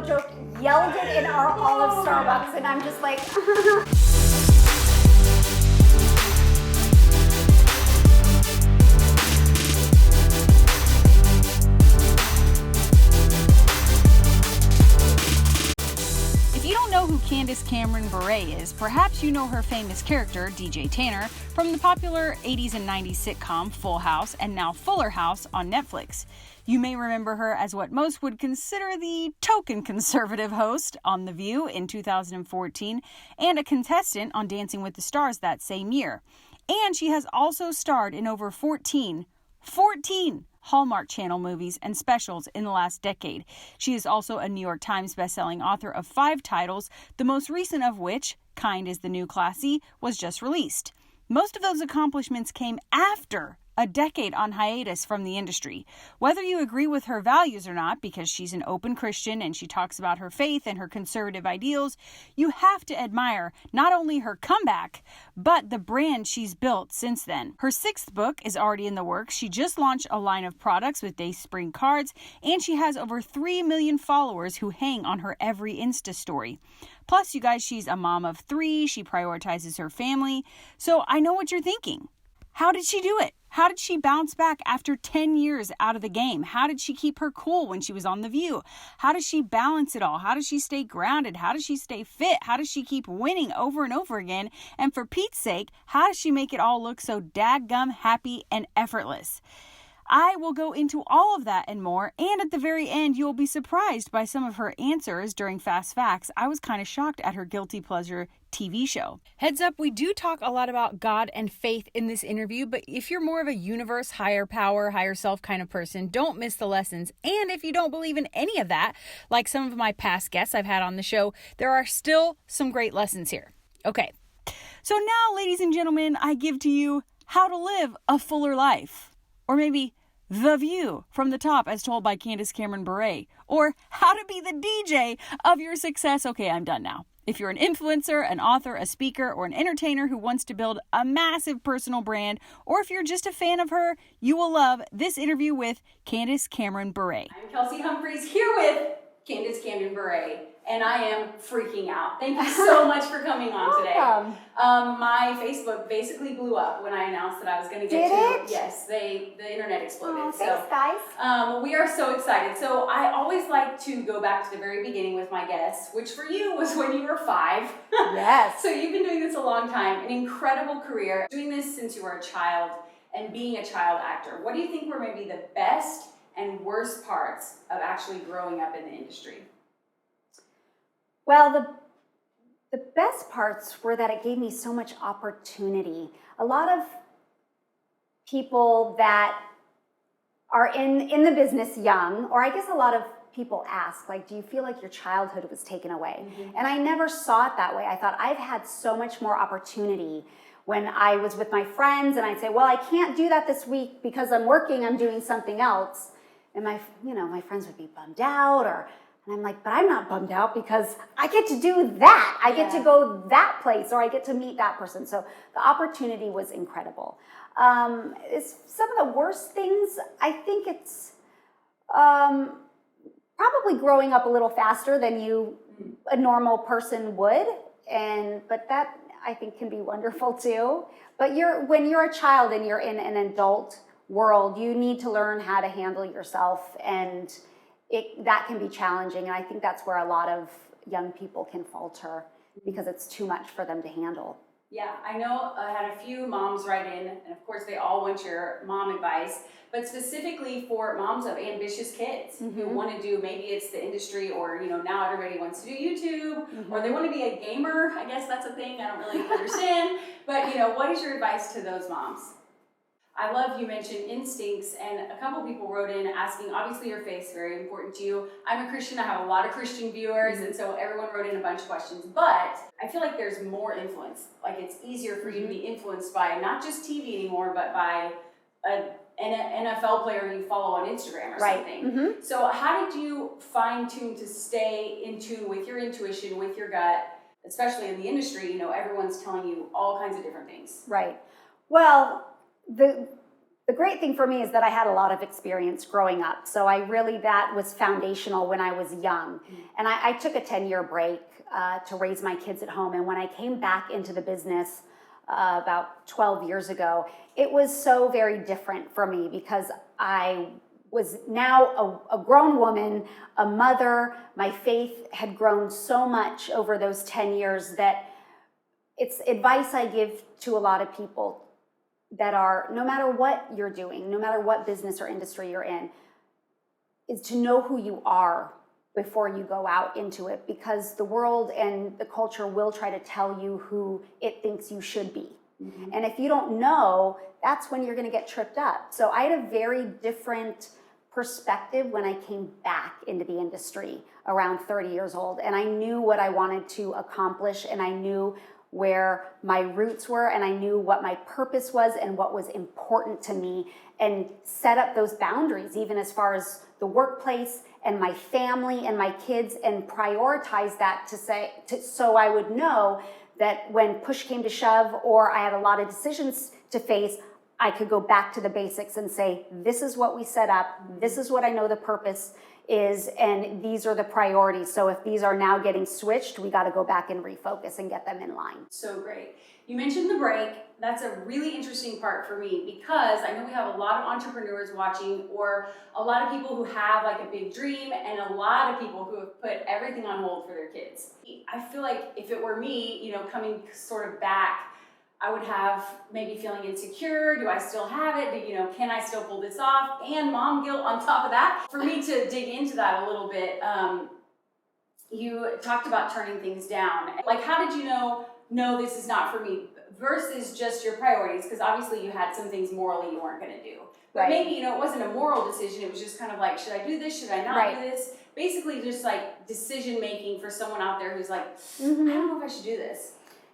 no joke, yelled it in our Olive Starbucks, and I'm just like, If you don't know who Candace Cameron Bure is, perhaps you know her famous character, DJ Tanner, from the popular 80s and 90s sitcom Full House and now Fuller House on Netflix. You may remember her as what most would consider the token conservative host on The View in 2014 and a contestant on Dancing with the Stars that same year. And she has also starred in over 14 Hallmark Channel movies and specials in the last decade. She is also a New York Times bestselling author of 5 titles, the most recent of which, Kind is the New Classy, was just released. Most of those accomplishments came after a decade on hiatus from the industry. Whether you agree with her values or not, because she's an open Christian and she talks about her faith and her conservative ideals, you have to admire not only her comeback, but the brand she's built since then. Her 6th book is already in the works. She just launched a line of products with Dayspring cards, and she has over 3 million followers who hang on her every Insta story. Plus, you guys, she's a mom of 3. She prioritizes her family. So I know what you're thinking. How did she do it? How did she bounce back after 10 years out of the game? How did she keep her cool when she was on The View? How does she balance it all? How does she stay grounded? How does she stay fit? How does she keep winning over and over again? And for Pete's sake, how does she make it all look so dadgum happy and effortless? I will go into all of that and more, and at the very end, you'll be surprised by some of her answers during Fast Facts. I was kind of shocked at her guilty pleasure TV show. Heads up, we do talk a lot about God and faith in this interview, but if you're more of a universe, higher power, higher self kind of person, don't miss the lessons. And if you don't believe in any of that, like some of my past guests I've had on the show, there are still some great lessons here. Okay, so now, ladies and gentlemen, I give to you how to live a fuller life. Or maybe The View from the top as told by Candace Cameron Bure. Or how to be the DJ of your success. Okay, I'm done now. If you're an influencer, an author, a speaker, or an entertainer who wants to build a massive personal brand, or if you're just a fan of her, you will love this interview with Candace Cameron Bure. I'm Kelsey Humphreys here with Candace Cameron Bure, and I am freaking out. Thank you so much for coming on today. My Facebook basically blew up when I announced that I was going to get Did it? Yes, the internet exploded. oh, thanks, guys. We are so excited. So I always like to go back to the very beginning with my guests, which for you was when you were 5. Yes. So you've been doing this a long time, an incredible career, doing this since you were a child and being a child actor. What do you think were maybe the best and worst parts of actually growing up in the industry? Well, the best parts were that it gave me so much opportunity. A lot of people that are in the business young, or I guess a lot of people ask, like, do you feel like your childhood was taken away? Mm-hmm. And I never saw it that way. I thought I've had so much more opportunity when I was with my friends and I'd say, well, I can't do that this week because I'm working, I'm doing something else. And my friends would be bummed out, and I'm like, but I'm not bummed out because I get to do that. I get to go that place, or I get to meet that person. So the opportunity was incredible. It's some of the worst things. I think it's probably growing up a little faster than a normal person would, but that I think can be wonderful too. But when you're a child and you're in an adult world, you need to learn how to handle yourself, and that can be challenging. And I think that's where a lot of young people can falter because it's too much for them to handle. Yeah, I know I had a few moms write in, and of course they all want your mom advice, but specifically for moms of ambitious kids who want to do, maybe it's the industry, or now everybody wants to do YouTube, or they want to be a gamer. I guess that's a thing I don't really understand. But what is your advice to those moms? I love you mentioned instincts, and a couple people wrote in asking, obviously your faith's very important to you. I'm a Christian, I have a lot of Christian viewers, and so everyone wrote in a bunch of questions, but I feel like there's more influence. Like it's easier for you to be influenced by not just TV anymore, but by an NFL player you follow on Instagram or something. So how did you fine tune to stay in tune with your intuition, with your gut, especially in the industry? Everyone's telling you all kinds of different things. Right. Well, the the great thing for me is that I had a lot of experience growing up. So that was foundational when I was young. And I took a 10-year break to raise my kids at home. And when I came back into the business about 12 years ago, it was so very different for me because I was now a grown woman, a mother. My faith had grown so much over those 10 years that it's advice I give to a lot of people that are, no matter what you're doing, no matter what business or industry you're in, is to know who you are before you go out into it, because the world and the culture will try to tell you who it thinks you should be. And if you don't know, that's when you're going to get tripped up. So I had a very different perspective when I came back into the industry around 30 years old, and I knew what I wanted to accomplish, and I knew where my roots were, and I knew what my purpose was and what was important to me, and set up those boundaries even as far as the workplace and my family and my kids, and prioritize that so I would know that when push came to shove or I had a lot of decisions to face, I could go back to the basics and say, this is what we set up, this is what I know the purpose is, and these are the priorities. So if these are now getting switched, we got to go back and refocus and get them in line. So great. You mentioned the break. That's a really interesting part for me, because I know we have a lot of entrepreneurs watching, or a lot of people who have like a big dream, and a lot of people who have put everything on hold for their kids. I feel like if it were me, coming sort of back, I would have maybe feeling insecure. Do I still have it? Can I still pull this off? And mom guilt on top of that. For me to dig into that a little bit, you talked about turning things down. Like, how did you know, no, this is not for me, versus just your priorities? Because obviously you had some things morally you weren't going to do. But maybe, it wasn't a moral decision. It was just kind of like, should I do this? Should I not do this? Basically just like decision making for someone out there who's like, I don't know if I should do this.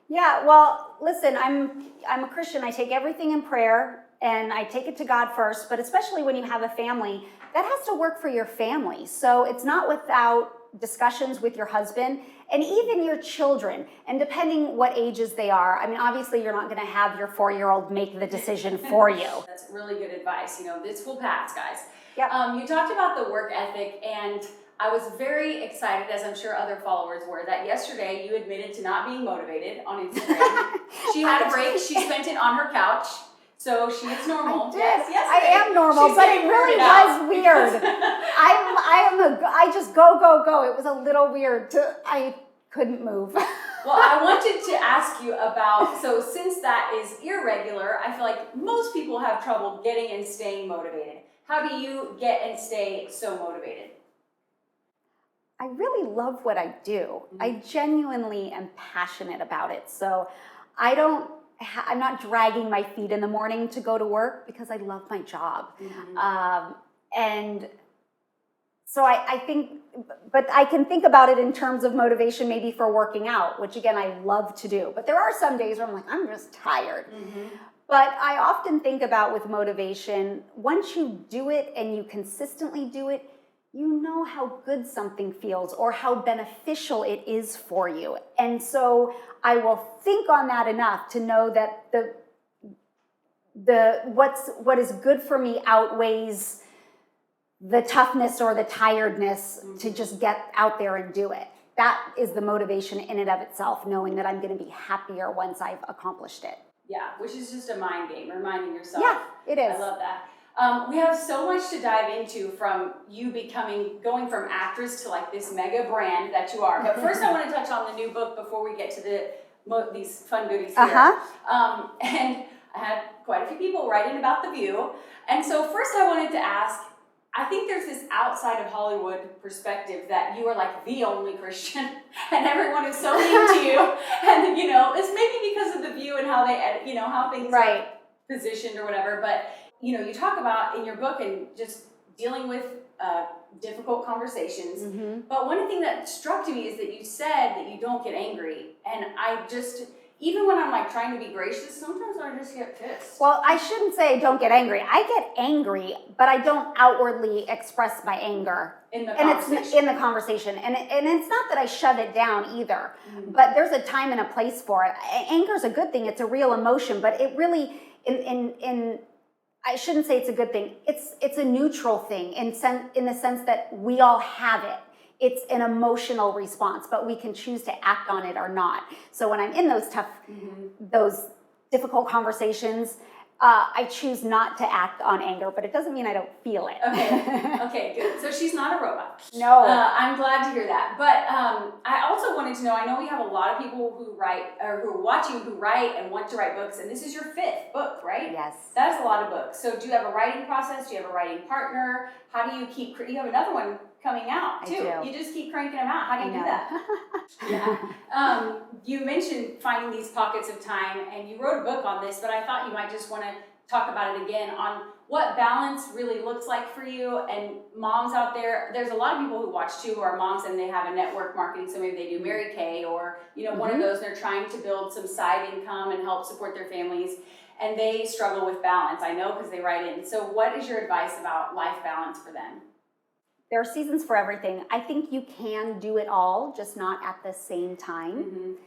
Yeah, well, listen, I'm a Christian. I take everything in prayer and I take it to God first, but especially when you have a family, that has to work for your family. So it's not without discussions with your husband and even your children, and depending what ages they are. I mean, obviously you're not going to have your 4-year-old make the decision for you. That's really good advice. This will pass, guys. Yep. You talked about the work ethic, and I was very excited, as I'm sure other followers were, that yesterday you admitted to not being motivated on Instagram. She had a break. She spent it on her couch. So she is normal. I did. Yes, I am normal, but it really was weird. I just go. It was a little weird. I couldn't move. Well, I wanted to ask you about, so since that is irregular, I feel like most people have trouble getting and staying motivated. How do you get and stay so motivated? I really love what I do. I genuinely am passionate about it. So I'm not dragging my feet in the morning to go to work because I love my job. And so I think, but I can think about it in terms of motivation maybe for working out, which again, I love to do. But there are some days where I'm like, I'm just tired. But I often think about with motivation, once you do it and you consistently do it, you know how good something feels or how beneficial it is for you. And so I will think on that enough to know that what is good for me outweighs the toughness or the tiredness to just get out there and do it. That is the motivation in and of itself, knowing that I'm going to be happier once I've accomplished it. Yeah, which is just a mind game, reminding yourself. Yeah, it is. I love that. We have so much to dive into, from you going from actress to like this mega brand that you are. But first I want to touch on the new book before we get to these fun goodies here. And I had quite a few people writing about The View. And so first I wanted to ask, I think there's this outside of Hollywood perspective that you are like the only Christian and everyone is so into you. And it's maybe because of The View and how they, how things are positioned or whatever. But you talk about in your book and just dealing with difficult conversations. But one thing that struck to me is that you said that you don't get angry. And even when I'm like trying to be gracious, sometimes I just get pissed. Well, I shouldn't say don't get angry. I get angry, but I don't outwardly express my anger. In the conversation. It's in the conversation. And it's not that I shut it down either, but there's a time and a place for it. Anger is a good thing. It's a real emotion, but it really, I shouldn't say it's a good thing. It's a neutral thing in the sense that we all have it. It's an emotional response, but we can choose to act on it or not. So when I'm in those those difficult conversations, I choose not to act on anger, but it doesn't mean I don't feel it. Okay, good. So she's not a robot. No. I'm glad to hear that. But I also wanted to know, I know we have a lot of people who write, or who are watching, who write and want to write books, and this is your 5th book, right? Yes. That is a lot of books. So do you have a writing process? Do you have a writing partner? How do you keep, you have another one coming out too. I do. You just keep cranking them out. How do you do that? Yeah. You mentioned finding these pockets of time, and you wrote a book on this, but I thought you might just want to talk about it again on what balance really looks like for you. And moms out there, there's a lot of people who watch too who are moms and they have a network marketing, so maybe they do Mary Kay or one of those, they're trying to build some side income and help support their families, and they struggle with balance. I know because they write in. So what is your advice about life balance for them? There are seasons for everything. I think you can do it all, just not at the same time.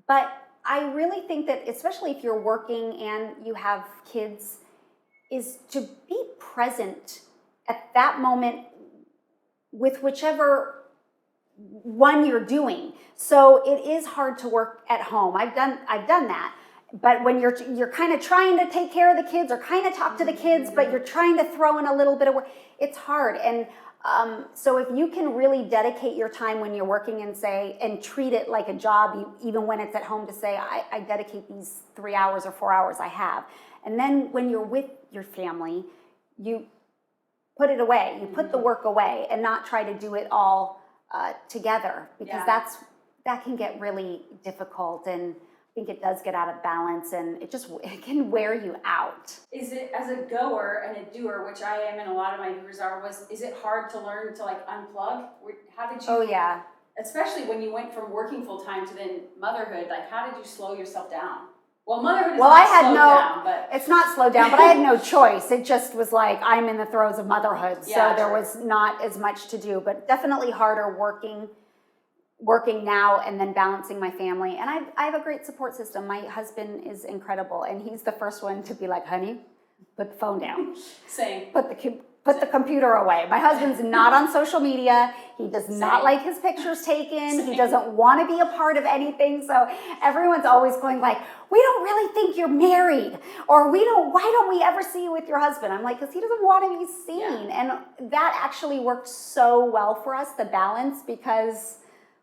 But I really think that, especially if you're working and you have kids, is to be present at that moment with whichever one you're doing. So it is hard to work at home. I've done that. But when you're kind of trying to take care of the kids or kind of talk to the kids, but you're trying to throw in a little bit of work, it's hard. And so if you can really dedicate your time when you're working and treat it like a job, even when it's at home, to say, I dedicate these 3 hours or 4 hours I have. And then when you're with your family, you put it away. You put the work away and not try to do it all together, because that can get really difficult, and I think it does get out of balance, and it can wear you out. Is it, as a goer and a doer, which I am and a lot of my viewers are, is it hard to learn to unplug? How did you? Oh yeah. Especially when you went from working full time to then motherhood, how did you slow yourself down? Well, motherhood is down, but it's not slowed down, but I had no choice. It just was I'm in the throes of motherhood, so there was not as much to do, but definitely harder working now and then balancing my family. And I have a great support system. My husband is incredible, and he's the first one to be like, honey, put the phone down. Same. Put the computer away. My husband's not on social media. He does not like his pictures taken. He doesn't want to be a part of anything. So everyone's always going we don't really think you're married, or why don't we ever see you with your husband? I'm because he doesn't want to be seen. Yeah. And that actually worked so well for us, the balance, because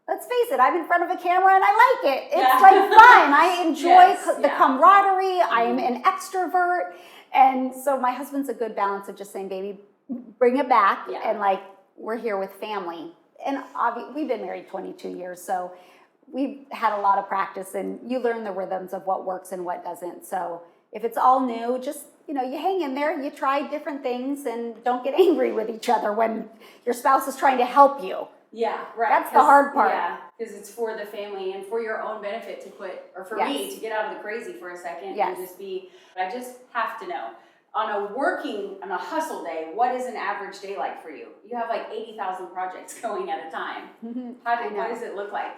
let's face it, I'm in front of a camera and I like it. It's fun. I enjoy the camaraderie. I'm an extrovert. And so my husband's a good balance of just saying, baby, bring it back. Yeah. And we're here with family. And we've been married 22 years, so we've had a lot of practice, and you learn the rhythms of what works and what doesn't. So if it's all new, just, you hang in there, you try different things, and don't get angry with each other when your spouse is trying to help you. Yeah, right. That's the hard part. Yeah, because it's for the family and for your own benefit me to get out of the crazy for a second and just be, I just have to know, on a hustle day, what is an average day like for you? You have 80,000 projects going at a time. What does it look like?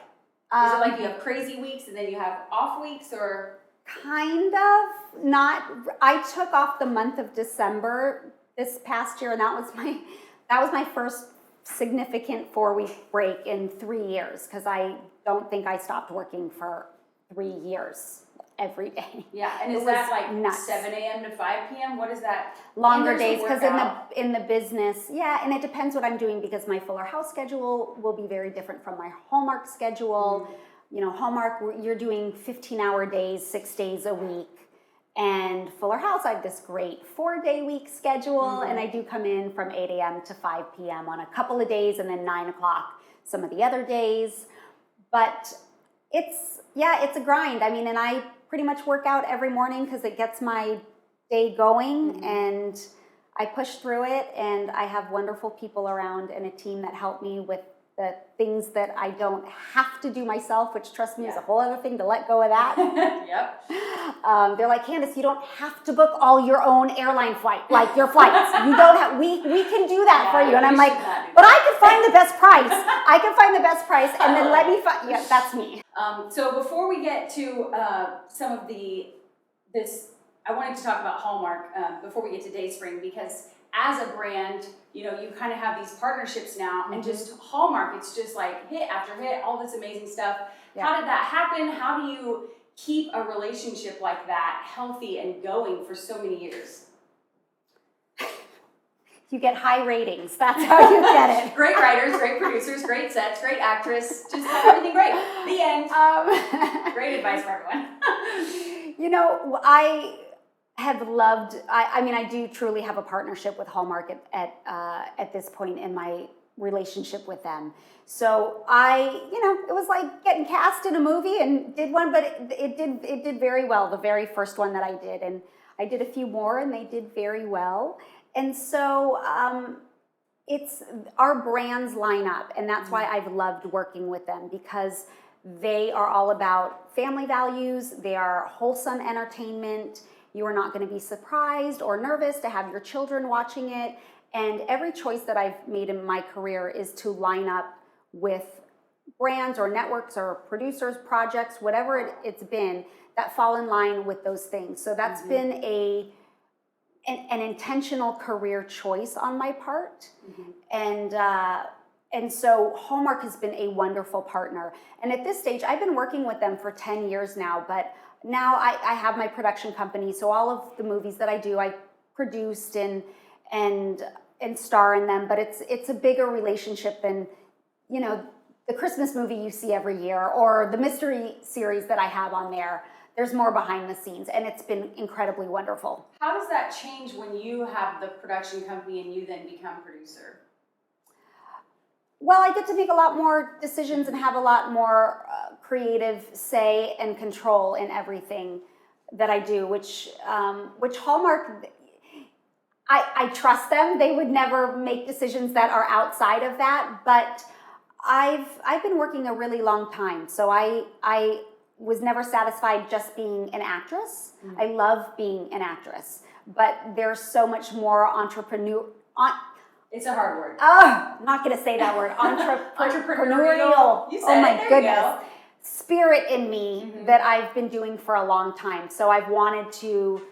Is it you have crazy weeks and then you have off weeks, or? Kind of, not. I took off the month of December this past year, and that was my first significant 4-week break in 3 years, because I don't think I stopped working for 3 years every day. Yeah, and is that nuts. 7 a.m. to 5 p.m.? What is that? Longer days, because in the business, and it depends what I'm doing, because my Fuller House schedule will be very different from my Hallmark schedule. Hallmark, you're doing 15-hour days, 6 days a week. And Fuller House, I have this great 4-day week schedule, and I do come in from 8 a.m. to 5 p.m. on a couple of days, and then 9 o'clock some of the other days. But it's a grind. And I pretty much work out every morning because it gets my day going, and I push through it, and I have wonderful people around and a team that help me with the things that I don't have to do myself, which, trust me, is a whole other thing to let go of that. Yep. They're like, Candace, you don't have to book all your own airline flight, your flights. You don't have, we can do that for you. And I'm like, but I could find the best price. I can find the best price, and then let me find, that's me. So before we get to some of I wanted to talk about Hallmark before we get to Dayspring, because as a brand, you know, you kind of have these partnerships now, and just Hallmark, it's just like hit after hit, all this amazing stuff. Yeah. How did that happen? How do you keep a relationship like that healthy and going for so many years? You get high ratings. That's how you get it. Great writers, great producers, great sets, great actress, just everything great. The end. Great advice for everyone. You know, I have loved, I mean, I do truly have a partnership with Hallmark at this point in my relationship with them. So it was like getting cast in a movie and did one, but it did very well, the very first one that I did. And I did a few more and they did very well. And so it's our brands line up, and that's why I've loved working with them, because they are all about family values. They are wholesome entertainment. You are not going to be surprised or nervous to have your children watching it. And every choice that I've made in my career is to line up with brands or networks or producers, projects, whatever it's been, that fall in line with those things. So that's been an intentional career choice on my part. And so Hallmark has been a wonderful partner. And at this stage, I've been working with them for 10 years now, but now I have my production company. So all of the movies that I do, I produced and star in them, but it's a bigger relationship than, you know, the Christmas movie you see every year or the mystery series that I have on there. There's more behind the scenes, and it's been incredibly wonderful. How does that change when you have the production company and you then become producer? Well, I get to make a lot more decisions and have a lot more creative say and control in everything that I do, which Hallmark, I trust them. They would never make decisions that are outside of that, but I've been working a really long time, so I was never satisfied just being an actress. I love being an actress, but there's so much more it's a hard word. I'm not going to say that word. Entrepreneurial. You said oh my it. There goodness. You go. Spirit in me that I've been doing for a long time. So I've wanted to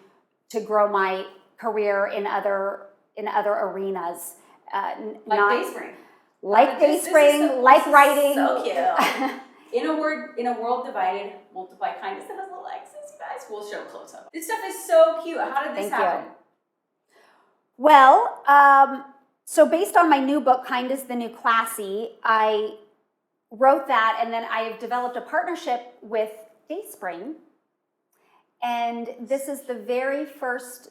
grow my career in other arenas. Like Dayspring. Like Dayspring, like writing. So cute. In a world divided, multiply kindness. That has little X's, you guys. We'll show close up. This stuff is so cute. How did this happen? You. Well, so based on my new book, Kindness the New Classy, I wrote that, and then I have developed a partnership with Dayspring. And this is the very first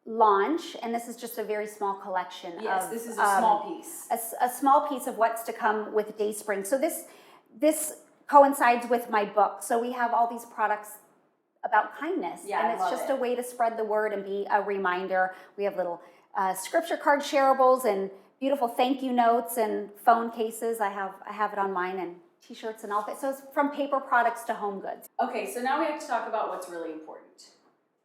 launch, and this is just a very small collection. Yes, this is a small piece. A small piece of what's to come with Dayspring. So this coincides with my book. So we have all these products about kindness, and it's just a way to spread the word and be a reminder. We have little scripture card shareables and beautiful thank you notes and phone cases. I have it on mine, and t-shirts and all that. So it's from paper products to home goods. Okay, so now we have to talk about what's really important.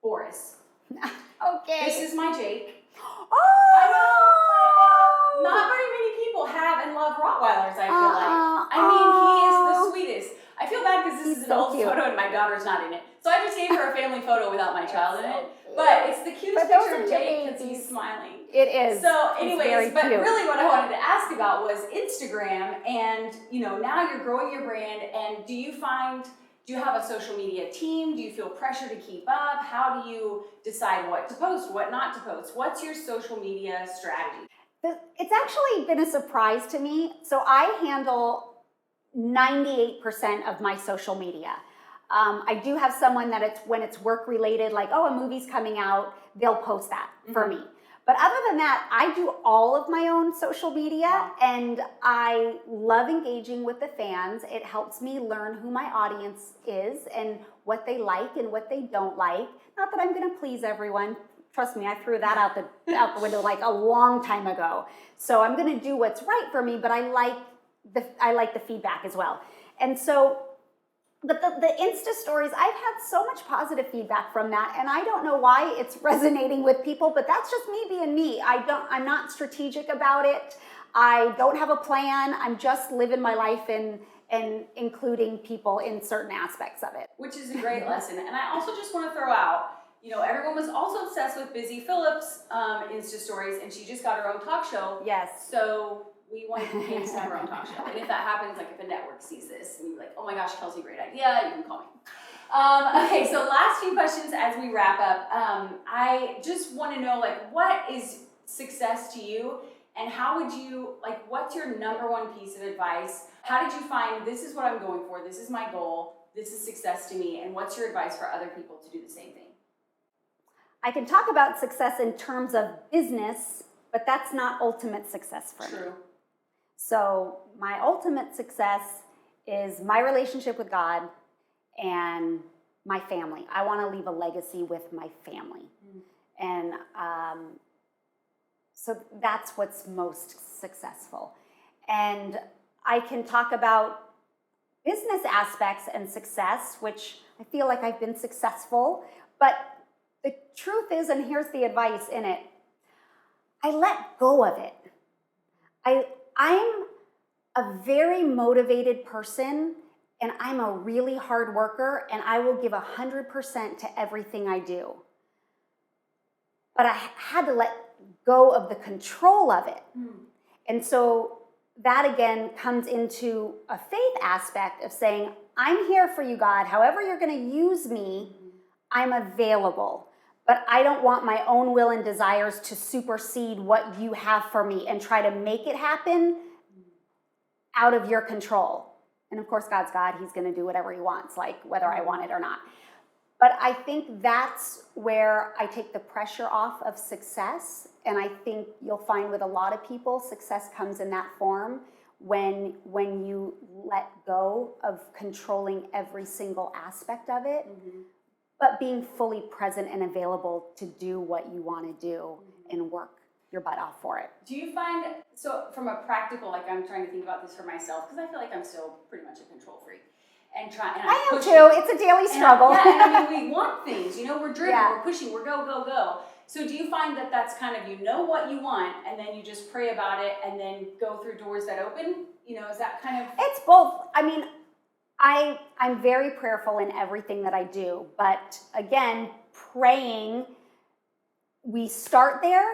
Boris. Okay. This is my Jake. Oh! I know. Not very many people have and love Rottweilers, I feel like. I mean, he is the sweetest. I feel bad because this is an old photo and my daughter's not in it. So I just gave her a family photo without my child in it. But it's the cutest picture of Jake because he's smiling. It is. So anyways, but cute. really what I wanted to ask about was Instagram, and you know, now you're growing your brand, and do you have a social media team? Do you feel pressure to keep up? How do you decide what to post, what not to post? What's your social media strategy? It's actually been a surprise to me. So I handle 98% of my social media. I do have someone that when it's work related, like, oh, a movie's coming out, they'll post that for me. But other than that, I do all of my own social media, and I love engaging with the fans. It helps me learn who my audience is and what they like and what they don't like. Not that I'm going to please everyone. Trust me, I threw that out the window like a long time ago. So I'm going to do what's right for me, but I like the feedback as well. And so, but the Insta stories, I've had so much positive feedback from that, and I don't know why it's resonating with people, but that's just me being me. I'm not strategic about it. I don't have a plan. I'm just living my life and including people in certain aspects of it. Which is a great lesson. And I also just want to throw out, You know, everyone was also obsessed with Busy Phillips' Insta stories, and she just got her own talk show. Yes. So we wanted Candace to have her own talk show. And if that happens, like if a network sees this, and you're like, oh my gosh, Kelsey, great idea, you can call me. Okay, so last few questions as we wrap up. I just want to know, like, what is success to you? And how would you, like, what's your number one piece of advice? How did you find, this is what I'm going for, this is my goal, this is success to me, and what's your advice for other people to do the same thing? I can talk about success in terms of business, but that's not ultimate success for me. True. So my ultimate success is my relationship with God and my family. I want to leave a legacy with my family. And so that's what's most successful. And I can talk about business aspects and success, which I feel like I've been successful, but the truth is, and here's the advice in it, I let go of it. I'm a very motivated person, and I'm a really hard worker, and I will give 100% to everything I do. But I had to let go of the control of it. And so that again comes into a faith aspect of saying, I'm here for you, God. However you're going to use me, I'm available. But I don't want my own will and desires to supersede what you have for me and try to make it happen out of your control. And of course, God's God. He's going to do whatever he wants, like whether I want it or not. But I think that's where I take the pressure off of success. And I think you'll find with a lot of people, success comes in that form when you let go of controlling every single aspect of it, but being fully present and available to do what you want to do and work your butt off for it. Do you find, so from a practical, like I'm trying to think about this for myself, because I feel like I'm still pretty much a control freak. And I am too. It's a daily struggle. And I mean, we want things, you know, we're driven, we're pushing, we're go, go, go. So do you find that that's kind of, you know what you want, and then you just pray about it and then go through doors that open? You know, is that kind of? It's both. I mean, I'm very prayerful in everything that I do. But again, praying, we start there,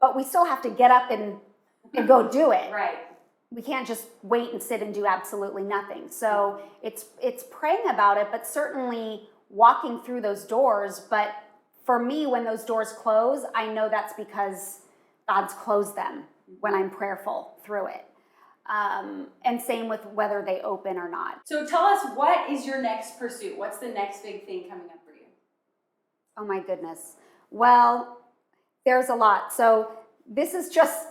but we still have to get up and go do it. Right. We can't just wait and sit and do absolutely nothing. So it's praying about it, but certainly walking through those doors. But for me, when those doors close, I know that's because God's closed them when I'm prayerful through it. And same with whether they open or not. So tell us, what is your next pursuit? What's the next big thing coming up for you? Oh my goodness. Well, there's a lot. So this is just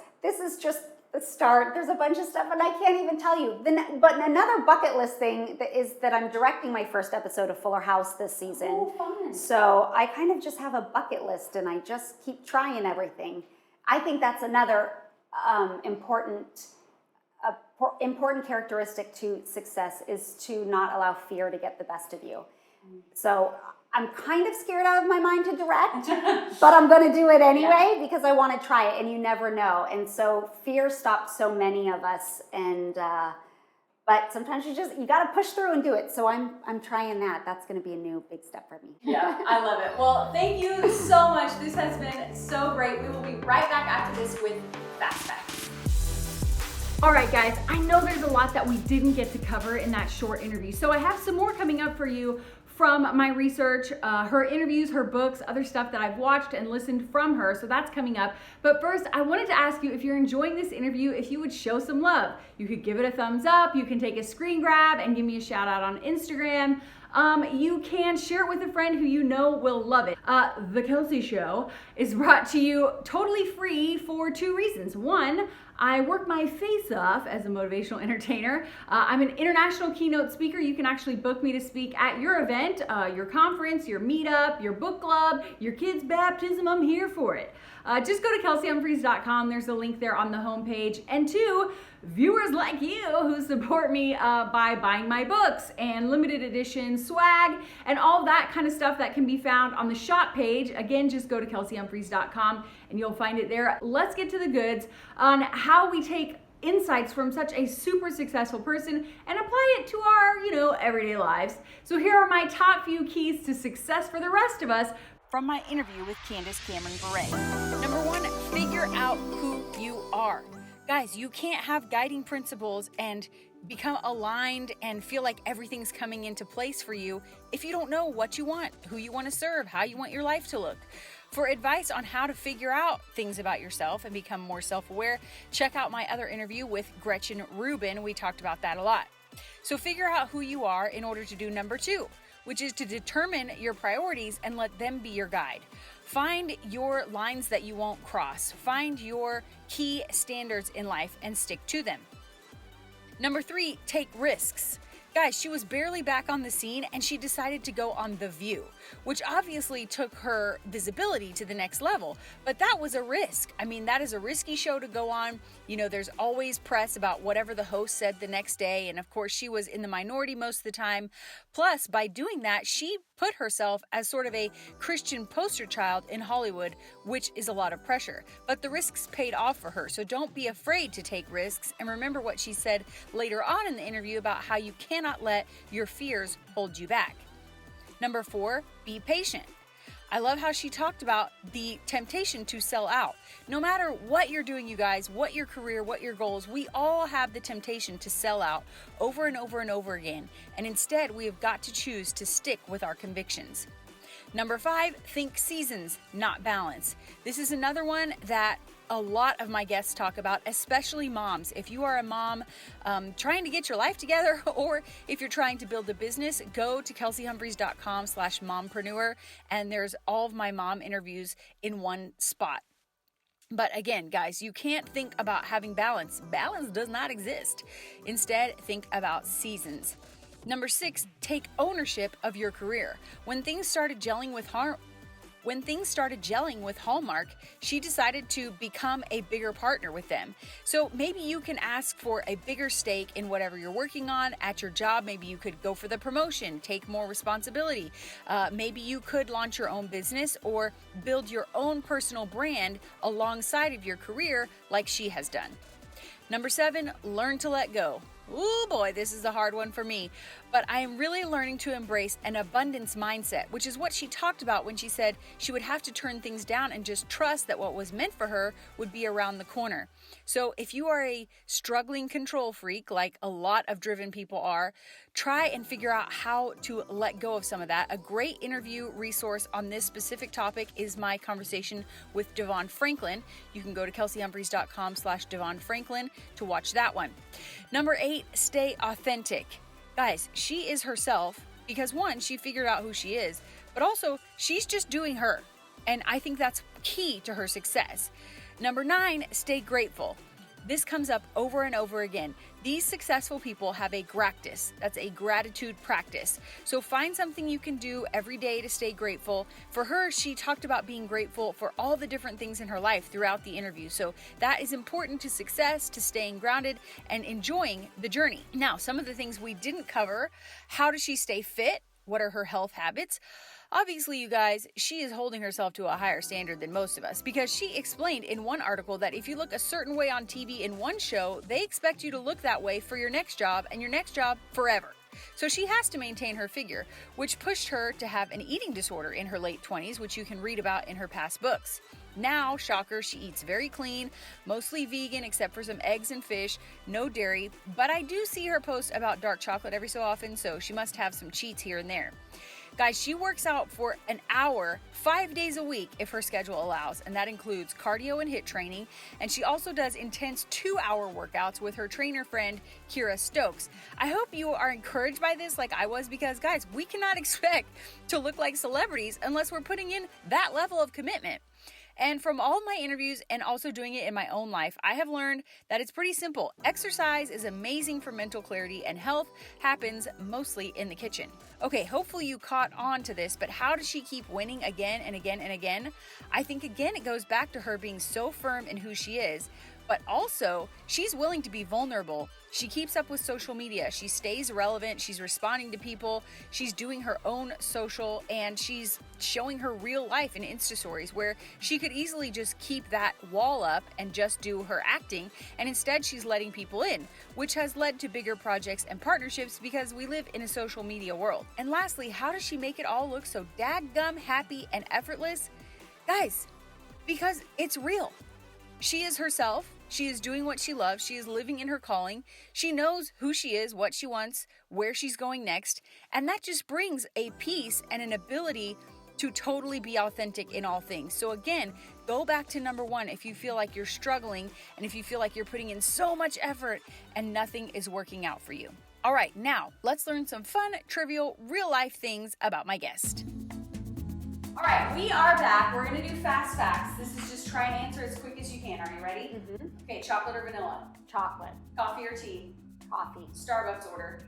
the start. There's a bunch of stuff, and I can't even tell you. But another bucket list thing is that I'm directing my first episode of Fuller House this season. Oh, fun. So I kind of just have a bucket list, and I just keep trying everything. I think that's another important characteristic to success is to not allow fear to get the best of you. So I'm kind of scared out of my mind to direct, but I'm going to do it anyway because I want to try it, and you never know. And so fear stops so many of us, and but sometimes you got to push through and do it. So I'm trying that. That's going to be a new big step for me. Yeah, I love it. Well, thank you so much. This has been so great. We will be right back after this with Fast Facts. All right, guys, I know there's a lot that we didn't get to cover in that short interview, so I have some more coming up for you from my research, her interviews, her books, other stuff that I've watched and listened from her, so that's coming up. But first, I wanted to ask you, if you're enjoying this interview, if you would show some love. You could give it a thumbs up, you can take a screen grab and give me a shout out on Instagram. You can share it with a friend who you know will love it. The Kelsey Show is brought to you totally free for two reasons. One, I work my face off as a motivational entertainer. I'm an international keynote speaker. You can actually book me to speak at your event, your conference, your meetup, your book club, your kid's baptism. I'm here for it. Just go to kelseyhumphreys.com. There's a link there on the homepage. And two, viewers like you who support me by buying my books and limited edition swag and all that kind of stuff that can be found on the shop page. Again, just go to kelseyhumphreys.com and you'll find it there. Let's get to the goods on how we take insights from such a super successful person and apply it to our, everyday lives. So here are my top few keys to success for the rest of us. from my interview with Candace Cameron Bure. Number 1, figure out who you are. Guys, you can't have guiding principles and become aligned and feel like everything's coming into place for you if you don't know what you want, who you want to serve, how you want your life to look. For advice on how to figure out things about yourself and become more self-aware, check out my other interview with Gretchen Rubin. We talked about that a lot. So figure out who you are in order to do number 2, which is to determine your priorities and let them be your guide. Find your lines that you won't cross. Find your key standards in life and stick to them. Number 3, take risks. Guys, she was barely back on the scene and she decided to go on The View, which obviously took her visibility to the next level, but that was a risk. I mean, that is a risky show to go on. You know, there's always press about whatever the host said the next day, and of course she was in the minority most of the time. Plus, by doing that, she put herself as sort of a Christian poster child in Hollywood, which is a lot of pressure. But the risks paid off for her, so don't be afraid to take risks, and remember what she said later on in the interview about how you cannot let your fears hold you back. Number 4, be patient. I love how she talked about the temptation to sell out. No matter what you're doing, you guys, what your career, what your goals, we all have the temptation to sell out over and over and over again. And instead, we have got to choose to stick with our convictions. Number 5, think seasons, not balance. This is another one that a lot of my guests talk about, especially moms. If you are a mom trying to get your life together, or if you're trying to build a business, go to kelseyhumphreys.com/mompreneur, and there's all of my mom interviews in one spot. But again, guys, you can't think about having balance. Balance does not exist. Instead, think about seasons. Number 6, take ownership of your career. When things started gelling with Hallmark, she decided to become a bigger partner with them. So maybe you can ask for a bigger stake in whatever you're working on at your job. Maybe you could go for the promotion, take more responsibility. Maybe you could launch your own business or build your own personal brand alongside of your career like she has done. Number 7, learn to let go. Ooh boy, this is a hard one for me, but I am really learning to embrace an abundance mindset, which is what she talked about when she said she would have to turn things down and just trust that what was meant for her would be around the corner. So if you are a struggling control freak, like a lot of driven people are, try and figure out how to let go of some of that. A great interview resource on this specific topic is my conversation with Devon Franklin. You can go to kelseyhumphreys.com/Devon Franklin to watch that one. Number 8, stay authentic. Guys, she is herself because 1, she figured out who she is, but also she's just doing her. And I think that's key to her success. Number 9, stay grateful. This comes up over and over again. These successful people have a gractus. That's a gratitude practice. So find something you can do every day to stay grateful. For her, she talked about being grateful for all the different things in her life throughout the interview. So that is important to success, to staying grounded and enjoying the journey. Now, some of the things we didn't cover: how does she stay fit? What are her health habits? Obviously, you guys, she is holding herself to a higher standard than most of us, because she explained in one article that if you look a certain way on TV in one show, they expect you to look that way for your next job and your next job forever. So she has to maintain her figure, which pushed her to have an eating disorder in her late 20s, which you can read about in her past books. Now, shocker, she eats very clean, mostly vegan except for some eggs and fish, no dairy, but I do see her post about dark chocolate every so often, so she must have some cheats here and there. Guys, she works out for an hour, 5 days a week if her schedule allows, and that includes cardio and HIIT training, and she also does intense 2-hour workouts with her trainer friend, Kira Stokes. I hope you are encouraged by this like I was, because guys, we cannot expect to look like celebrities unless we're putting in that level of commitment. And from all my interviews and also doing it in my own life, I have learned that it's pretty simple. Exercise is amazing for mental clarity, and health happens mostly in the kitchen. Okay, hopefully you caught on to this, but how does she keep winning again and again and again? I think again it goes back to her being so firm in who she is, But also, she's willing to be vulnerable. She keeps up with social media. She stays relevant. She's responding to people. She's doing her own social, and she's showing her real life in Insta stories, where she could easily just keep that wall up and just do her acting. And instead, she's letting people in, which has led to bigger projects and partnerships because we live in a social media world. And lastly, how does she make it all look so dadgum happy and effortless? Guys, because it's real. She is herself. She is doing what she loves. She is living in her calling. She knows who she is, what she wants, where she's going next. And that just brings a peace and an ability to totally be authentic in all things. So again, go back to number one if you feel like you're struggling and if you feel like you're putting in so much effort and nothing is working out for you. All right, now let's learn some fun, trivial, real life things about my guest. All right, we are back. We're gonna do fast facts. This is just try and answer as quick as you can. Are you ready? Mm-hmm. Okay, chocolate or vanilla? Chocolate. Coffee or tea? Coffee. Starbucks order?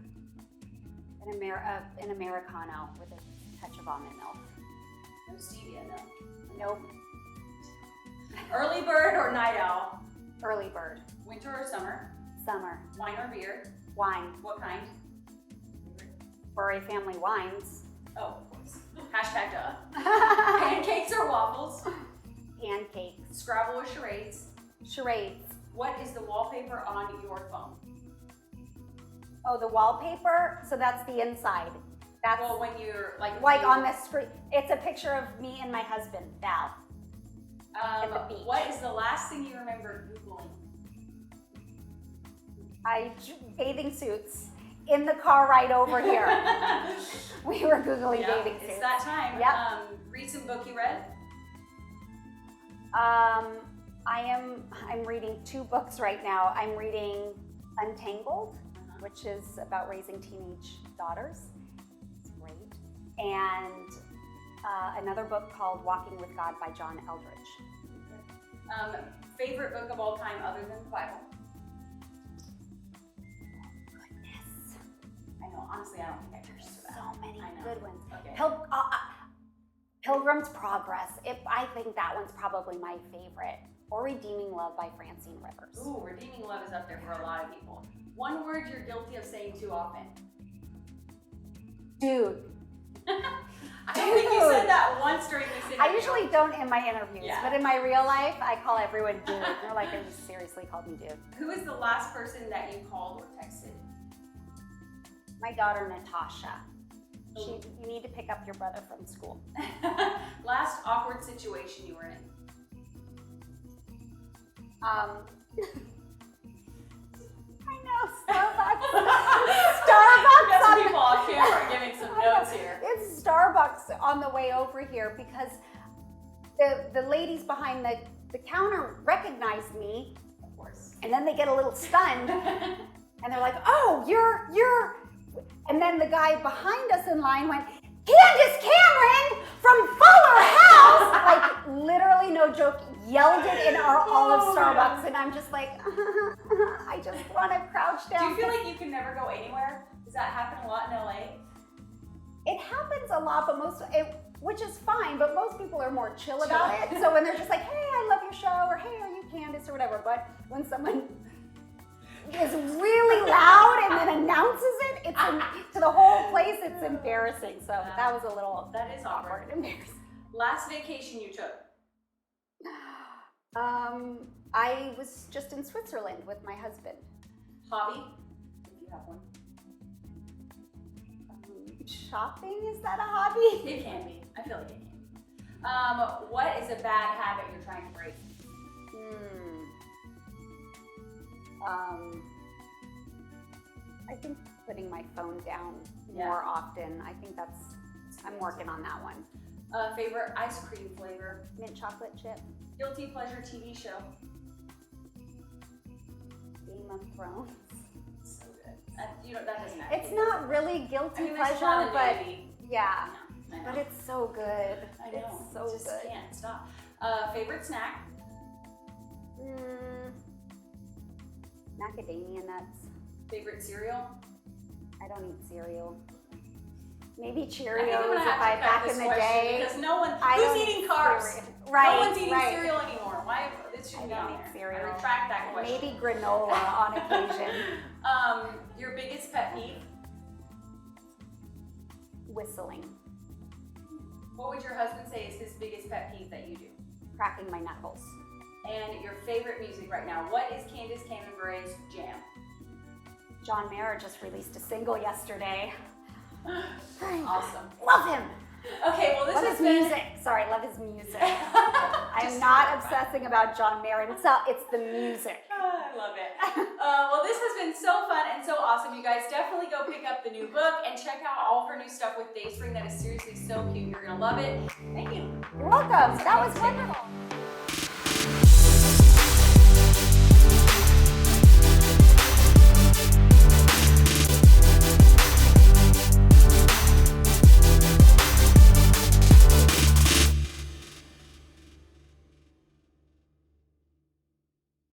An Americano with a touch of almond milk. No stevia, no. Nope. Early bird or night owl? Early bird. Winter or summer? Summer. Wine or beer? Wine. What kind? Bure family wines. Oh, of course. Hashtag duh. Pancakes or waffles? Pancakes. Scrabble or charades? Charades. What is the wallpaper on your phone? Oh, the wallpaper? So that's the inside. That's Well, when you're like on the screen. It's a picture of me and my husband, Val. at the beach. What is the last thing you remember Googling? Bathing suits in the car ride over here. We were Googling bathing suits. It's that time. Yep. Recent book you read? I'm reading 2 books right now. I'm reading Untangled, which is about raising teenage daughters. It's great. And another book called Walking with God by John Eldridge. Favorite book of all time other than the Bible? Goodness. I know, honestly, I don't think I can answer that. So many good ones. Okay. Pilgrim's Progress. I think that one's probably my favorite. Or Redeeming Love by Francine Rivers. Ooh, Redeeming Love is up there for a lot of people. One word you're guilty of saying too often. Dude. I don't think you said that once during this interview. I usually don't in my interviews, Yeah. but in my real life, I call everyone dude. They're like, they just seriously called me dude. Who is the last person that you called or texted? My daughter, Natasha. You need to pick up your brother from school. Last awkward situation you were in? I know, Starbucks. Got some people off camera giving some notes here. It's Starbucks on the way over here because the ladies behind the counter recognized me. Of course. And then they get a little stunned. And they're like, oh, you're... And then the guy behind us in line went, Candace Cameron from Fuller House! Like, literally, no joke, yelled it in all of Starbucks. And I'm just like, I just want to crouch down. Do you feel like you can never go anywhere? Does that happen a lot in LA? It happens a lot, but which is fine, but most people are more chill about it. So when they're just like, hey, I love your show, or hey, are you Candace, or whatever. But when someone is really loud and then announces it, to the whole place, it's embarrassing. So that was a little That is awkward. embarrassing. Last vacation you took? I was just in Switzerland with my husband. Hobby? If you have one. Shopping, is that a hobby? It can be. I feel like it can be. What is a bad habit you're trying to break? I think putting my phone down more often. I think I'm working on that one. Favorite ice cream flavor? Mint chocolate chip. Guilty pleasure TV show? Game of Thrones. So good. That doesn't matter. It's not really guilty there's a pleasure, lot of but nudity. yeah. I know. But it's so good. I know. It's so just good. Can't stop. Favorite snack? Macadamia nuts. Favorite cereal? I don't eat cereal. Maybe I think Cheerios I'm gonna have to cut back this in the question day. Because no one I who's don't eating eat carbs. cereal. Right, No one's eating right. cereal anymore. Why? This I shouldn't be on don't eat there. cereal. cereal. I retract that question. Maybe granola on occasion. Your biggest pet peeve? Whistling. What would your husband say is his biggest pet peeve that you do? Cracking my knuckles. And your favorite music right now? What is Candace Cameron Bure's jam? John Mayer just released a single yesterday. Awesome. Love him. Okay, well this Love has his been... music. Sorry, love his music. I'm not obsessing about John Mayer himself. It's the music. I love it. Well, this has been so fun and so awesome. You guys definitely go pick up the new book and check out all her new stuff with Dayspring. That is seriously so cute. You're going to love it. Thank you. You're welcome. That was wonderful.